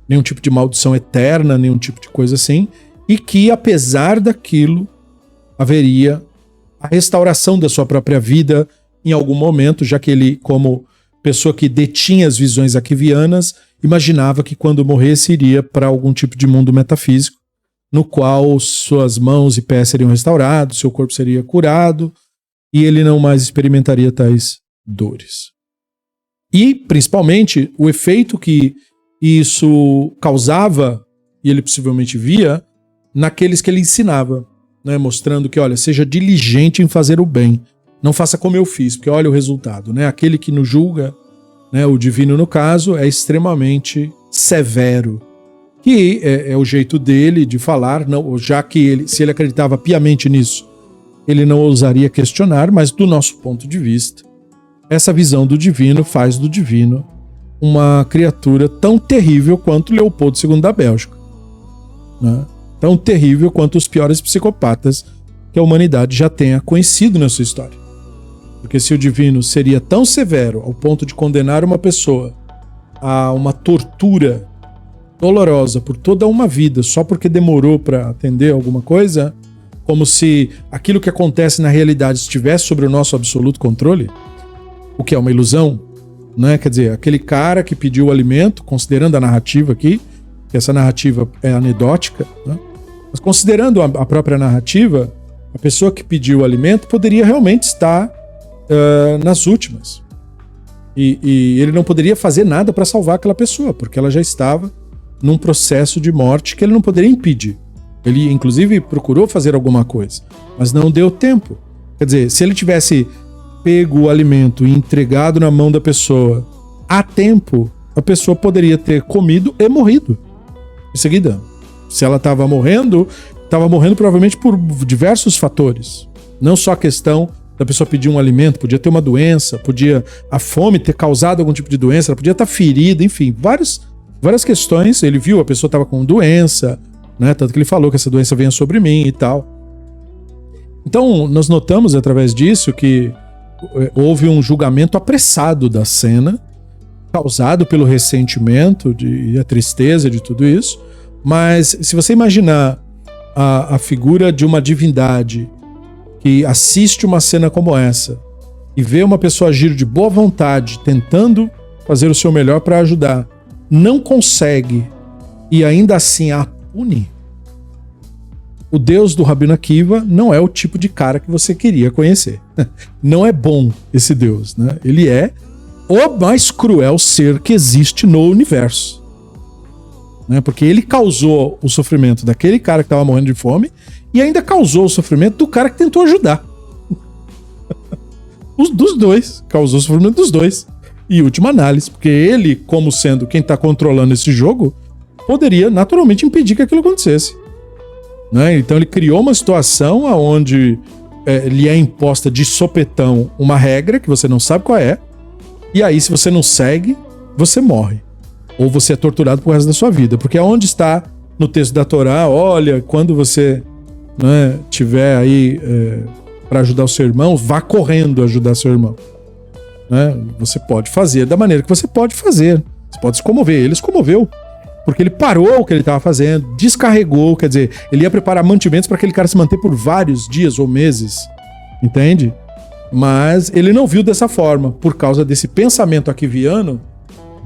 Speaker 1: nenhum tipo de maldição eterna, nenhum tipo de coisa assim, e que, apesar daquilo, haveria a restauração da sua própria vida em algum momento, já que ele, como pessoa que detinha as visões akivianas, imaginava que quando morresse iria para algum tipo de mundo metafísico, no qual suas mãos e pés seriam restaurados, seu corpo seria curado, e ele não mais experimentaria tais dores. E, principalmente, o efeito que isso causava, e ele possivelmente via, naqueles que ele ensinava, né? Mostrando que, olha, seja diligente em fazer o bem, não faça como eu fiz, porque olha o resultado, né? Aquele que nos julga, né, o divino no caso, é extremamente severo, que é o jeito dele de falar, não, já que se ele acreditava piamente nisso, ele não ousaria questionar, mas do nosso ponto de vista, essa visão do divino faz do divino uma criatura tão terrível quanto Leopoldo II da Bélgica, né? Tão terrível quanto os piores psicopatas que a humanidade já tenha conhecido na sua história. Porque se o divino seria tão severo ao ponto de condenar uma pessoa a uma tortura dolorosa por toda uma vida só porque demorou para atender alguma coisa, como se aquilo que acontece na realidade estivesse sobre o nosso absoluto controle, o que é uma ilusão, né? Quer dizer, aquele cara que pediu o alimento, considerando a narrativa aqui, que essa narrativa é anedótica, né? Mas considerando a própria narrativa, a pessoa que pediu o alimento poderia realmente estar nas últimas. E ele não poderia fazer nada para salvar aquela pessoa, porque ela já estava num processo de morte que ele não poderia impedir. Ele, inclusive, procurou fazer alguma coisa, mas não deu tempo. Quer dizer, se ele tivesse pego o alimento e entregado na mão da pessoa a tempo, a pessoa poderia ter comido e morrido em seguida. Se ela estava morrendo, estava morrendo provavelmente por diversos fatores. Não só a questão da pessoa pedir um alimento, podia ter uma doença, podia a fome ter causado algum tipo de doença, ela podia estar ferida, enfim, várias questões. Ele viu, a pessoa estava com doença, né? Tanto que ele falou que essa doença venha sobre mim e tal. Então, nós notamos através disso que houve um julgamento apressado da cena, causado pelo ressentimento e a tristeza de tudo isso. Mas se você imaginar a figura de uma divindade que assiste uma cena como essa e vê uma pessoa agir de boa vontade, tentando fazer o seu melhor para ajudar, não consegue e ainda assim a pune, o Deus do Rabino Akiva não é o tipo de cara que você queria conhecer. Não é bom esse Deus, né? Ele é o mais cruel ser que existe no universo, né? Porque ele causou o sofrimento daquele cara que estava morrendo de fome e ainda causou o sofrimento do cara que tentou ajudar. Dos dois. Causou o sofrimento dos dois. E última análise, porque ele, como sendo quem está controlando esse jogo, poderia naturalmente impedir que aquilo acontecesse, né? Então ele criou uma situação onde lhe é imposta de sopetão uma regra que você não sabe qual é, e aí se você não segue, você morre. Ou você é torturado pro resto da sua vida. Porque aonde está no texto da Torá, olha, quando você, né, tiver aí para ajudar o seu irmão, vá correndo ajudar seu irmão. Né? Você pode fazer da maneira que você pode fazer. Você pode se comover. Ele se comoveu. Porque ele parou o que ele estava fazendo, descarregou, quer dizer, ele ia preparar mantimentos para aquele cara se manter por vários dias ou meses. Entende? Mas ele não viu dessa forma, por causa desse pensamento akiviano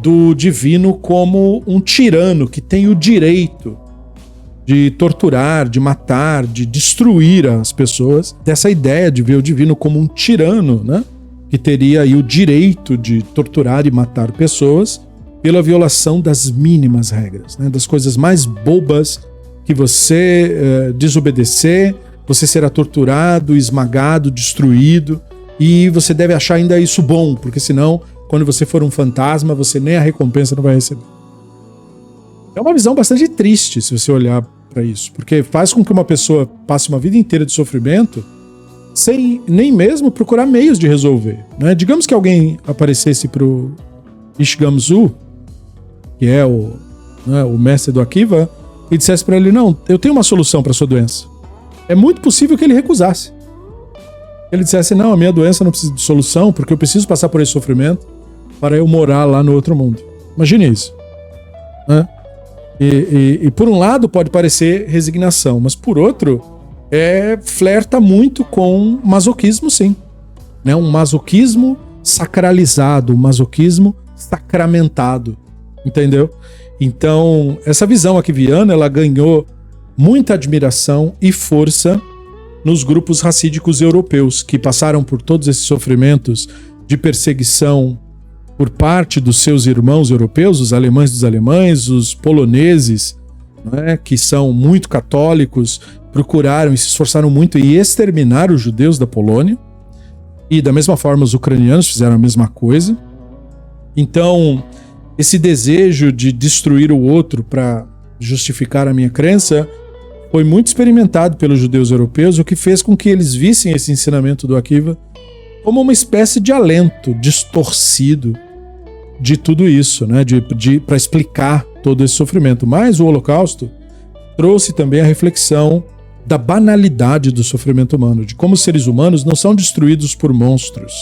Speaker 1: do divino como um tirano que tem o direito de torturar, de matar, de destruir as pessoas. Dessa ideia de ver o divino como um tirano, né? Que teria aí o direito de torturar e matar pessoas pela violação das mínimas regras, né? Das coisas mais bobas que você desobedecer, você será torturado, esmagado, destruído, e você deve achar ainda isso bom, porque senão, quando você for um fantasma, você nem a recompensa não vai receber. É uma visão bastante triste se você olhar para isso, porque faz com que uma pessoa passe uma vida inteira de sofrimento sem nem mesmo procurar meios de resolver, né? Digamos que alguém aparecesse pro Ish Gamzu, que é o mestre do Akiva, e dissesse para ele, não, eu tenho uma solução para sua doença. É muito possível que ele recusasse. Ele dissesse, não, a minha doença não precisa de solução, porque eu preciso passar por esse sofrimento para eu morar lá no outro mundo. Imagine isso, né? E por um lado pode parecer resignação, mas por outro flerta muito com masoquismo, sim, né? Um masoquismo sacralizado, um masoquismo sacramentado, entendeu? Então essa visão akiviana, ela ganhou muita admiração e força nos grupos racídicos europeus que passaram por todos esses sofrimentos de perseguição por parte dos seus irmãos europeus, os alemães dos alemães, os poloneses, né, que são muito católicos, procuraram e se esforçaram muito em exterminar os judeus da Polônia, e da mesma forma os ucranianos fizeram a mesma coisa. Então, esse desejo de destruir o outro para justificar a minha crença foi muito experimentado pelos judeus europeus, o que fez com que eles vissem esse ensinamento do Akiva como uma espécie de alento distorcido de tudo isso, né? Para explicar todo esse sofrimento. Mas o Holocausto trouxe também a reflexão da banalidade do sofrimento humano, de como os seres humanos não são destruídos por monstros,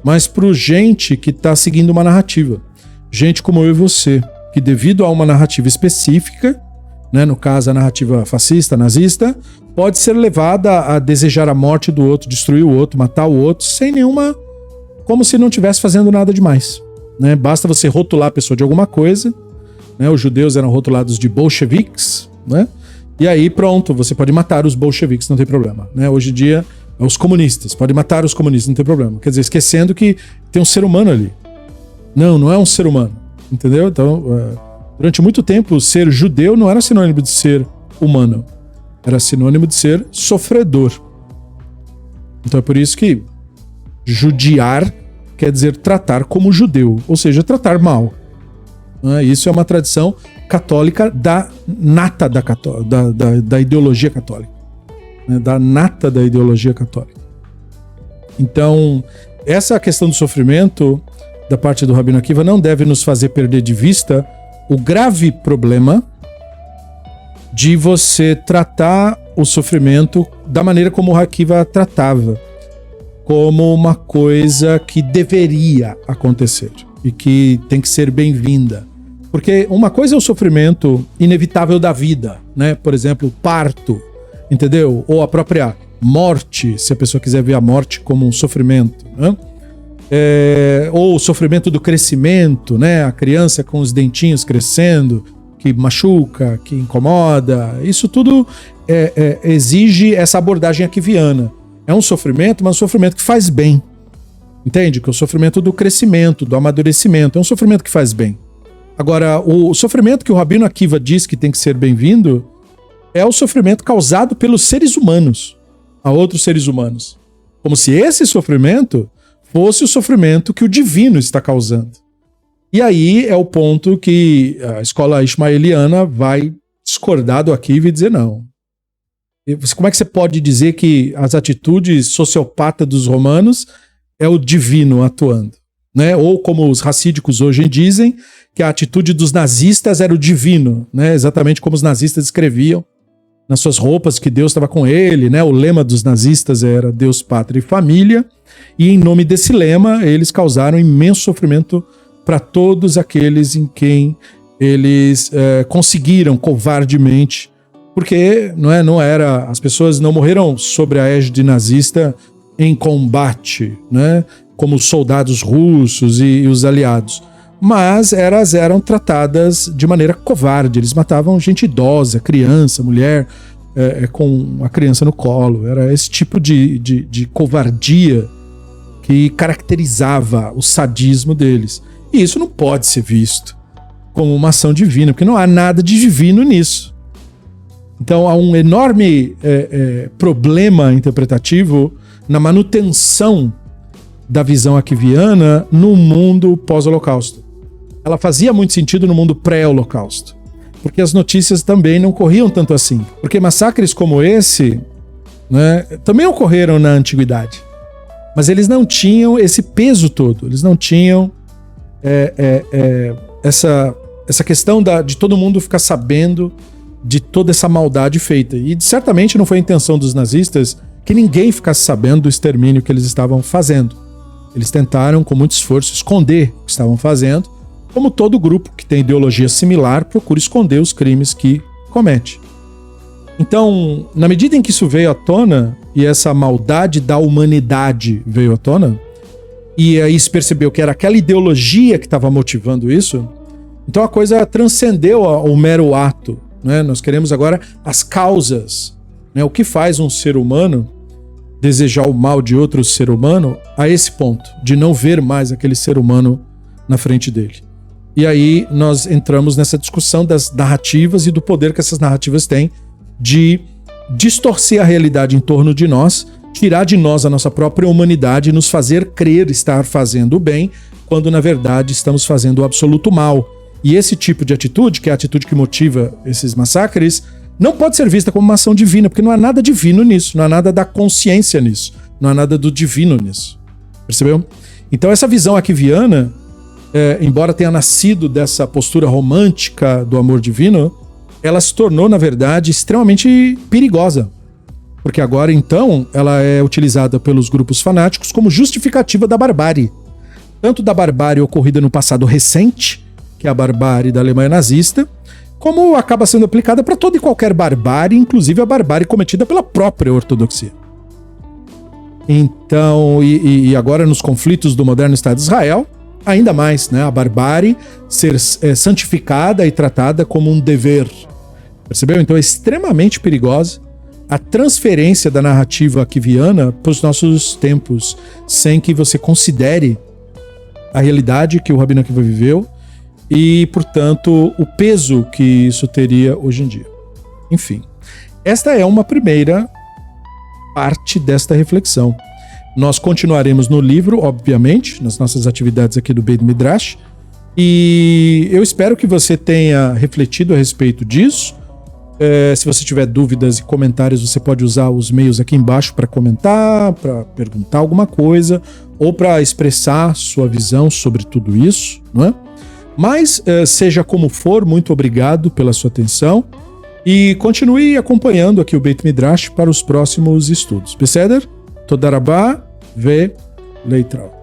Speaker 1: mas por gente que está seguindo uma narrativa. Gente como eu e você, que devido a uma narrativa específica, né, no caso a narrativa fascista, nazista, pode ser levada a desejar a morte do outro, destruir o outro, matar o outro, sem nenhuma... como se não estivesse fazendo nada demais, né? Basta você rotular a pessoa de alguma coisa, né? Os judeus eram rotulados de bolcheviques, né? E aí pronto, você pode matar os bolcheviques, não tem problema, né? Hoje em dia, os comunistas, pode matar os comunistas, não tem problema. Quer dizer, esquecendo que tem um ser humano ali. Não é um ser humano, entendeu? Então, durante muito tempo, ser judeu não era sinônimo de ser humano, era sinônimo de ser sofredor. Então é por isso que judiar quer dizer tratar como judeu, ou seja, tratar mal. Né? Isso é uma tradição católica da nata da ideologia católica. Né? Da nata da ideologia católica. Então, essa questão do sofrimento da parte do Rabino Akiva não deve nos fazer perder de vista o grave problema de você tratar o sofrimento da maneira como o Akiva tratava, como uma coisa que deveria acontecer e que tem que ser bem-vinda. Porque uma coisa é o sofrimento inevitável da vida, né? Por exemplo, o parto, entendeu? Ou a própria morte, se a pessoa quiser ver a morte como um sofrimento, né? Ou o sofrimento do crescimento, né? A criança com os dentinhos crescendo, que machuca, que incomoda. Isso tudo exige essa abordagem akiviana. É um sofrimento, mas um sofrimento que faz bem. Entende? Que é o sofrimento do crescimento, do amadurecimento. É um sofrimento que faz bem. Agora, o sofrimento que o Rabino Akiva diz que tem que ser bem-vindo é o sofrimento causado pelos seres humanos a outros seres humanos. Como se esse sofrimento fosse o sofrimento que o divino está causando. E aí é o ponto que a escola ismaeliana vai discordar do Akiva e dizer não. Como é que você pode dizer que as atitudes sociopatas dos romanos é o divino atuando? Né? Ou como os racídicos hoje dizem, que a atitude dos nazistas era o divino, né? Exatamente como os nazistas escreviam nas suas roupas que Deus estava com ele, né? O lema dos nazistas era Deus, Pátria e Família, e em nome desse lema eles causaram imenso sofrimento para todos aqueles em quem eles conseguiram covardemente, porque não era, as pessoas não morreram sobre a égide nazista em combate, né? Como os soldados russos e os aliados, mas elas eram tratadas de maneira covarde. Eles matavam gente idosa, criança, mulher, com a criança no colo. Era esse tipo de covardia que caracterizava o sadismo deles. E isso não pode ser visto como uma ação divina, porque não há nada de divino nisso. Então há um enorme problema interpretativo na manutenção da visão akiviana no mundo pós-holocausto. Ela fazia muito sentido no mundo pré-holocausto, porque as notícias também não corriam tanto assim. Porque massacres como esse, né, também ocorreram na antiguidade, mas eles não tinham esse peso todo, eles não tinham essa questão de todo mundo ficar sabendo de toda essa maldade feita. E certamente não foi a intenção dos nazistas que ninguém ficasse sabendo do extermínio que eles estavam fazendo. Eles tentaram, com muito esforço, esconder o que estavam fazendo, como todo grupo que tem ideologia similar procura esconder os crimes que comete. Então, na medida em que isso veio à tona, e essa maldade da humanidade veio à tona, e aí se percebeu que era aquela ideologia que estava motivando isso, então a coisa transcendeu o mero ato, né? Nós queremos agora as causas, né? O que faz um ser humano desejar o mal de outro ser humano a esse ponto, de não ver mais aquele ser humano na frente dele. E aí nós entramos nessa discussão das narrativas e do poder que essas narrativas têm de distorcer a realidade em torno de nós, tirar de nós a nossa própria humanidade e nos fazer crer estar fazendo o bem, quando na verdade estamos fazendo o absoluto mal. E esse tipo de atitude, que é a atitude que motiva esses massacres, não pode ser vista como uma ação divina, porque não há nada divino nisso, não há nada da consciência nisso, não há nada do divino nisso. Percebeu? Então essa visão akiviana, embora tenha nascido dessa postura romântica do amor divino, ela se tornou, na verdade, extremamente perigosa. Porque agora, então, ela é utilizada pelos grupos fanáticos como justificativa da barbárie. Tanto da barbárie ocorrida no passado recente, que é a barbárie da Alemanha nazista, como acaba sendo aplicada para toda e qualquer barbárie, inclusive a barbárie cometida pela própria ortodoxia. Então, e agora nos conflitos do moderno Estado de Israel, ainda mais, né? A barbárie ser santificada e tratada como um dever. Percebeu? Então é extremamente perigosa a transferência da narrativa akiviana para os nossos tempos, sem que você considere a realidade que o Rabino Akiva viveu e, portanto, o peso que isso teria hoje em dia. Enfim, esta é uma primeira parte desta reflexão. Nós continuaremos no livro, obviamente, nas nossas atividades aqui do Beit Midrash, E eu espero que você tenha refletido a respeito disso. Se você tiver dúvidas e comentários, você pode usar os meios aqui embaixo para comentar, para perguntar alguma coisa ou para expressar sua visão sobre tudo isso, não é? Mas, seja como for, muito obrigado pela sua atenção e continue acompanhando aqui o Beit Midrash para os próximos estudos. Beseder? Toda Rabá, ve leitraut.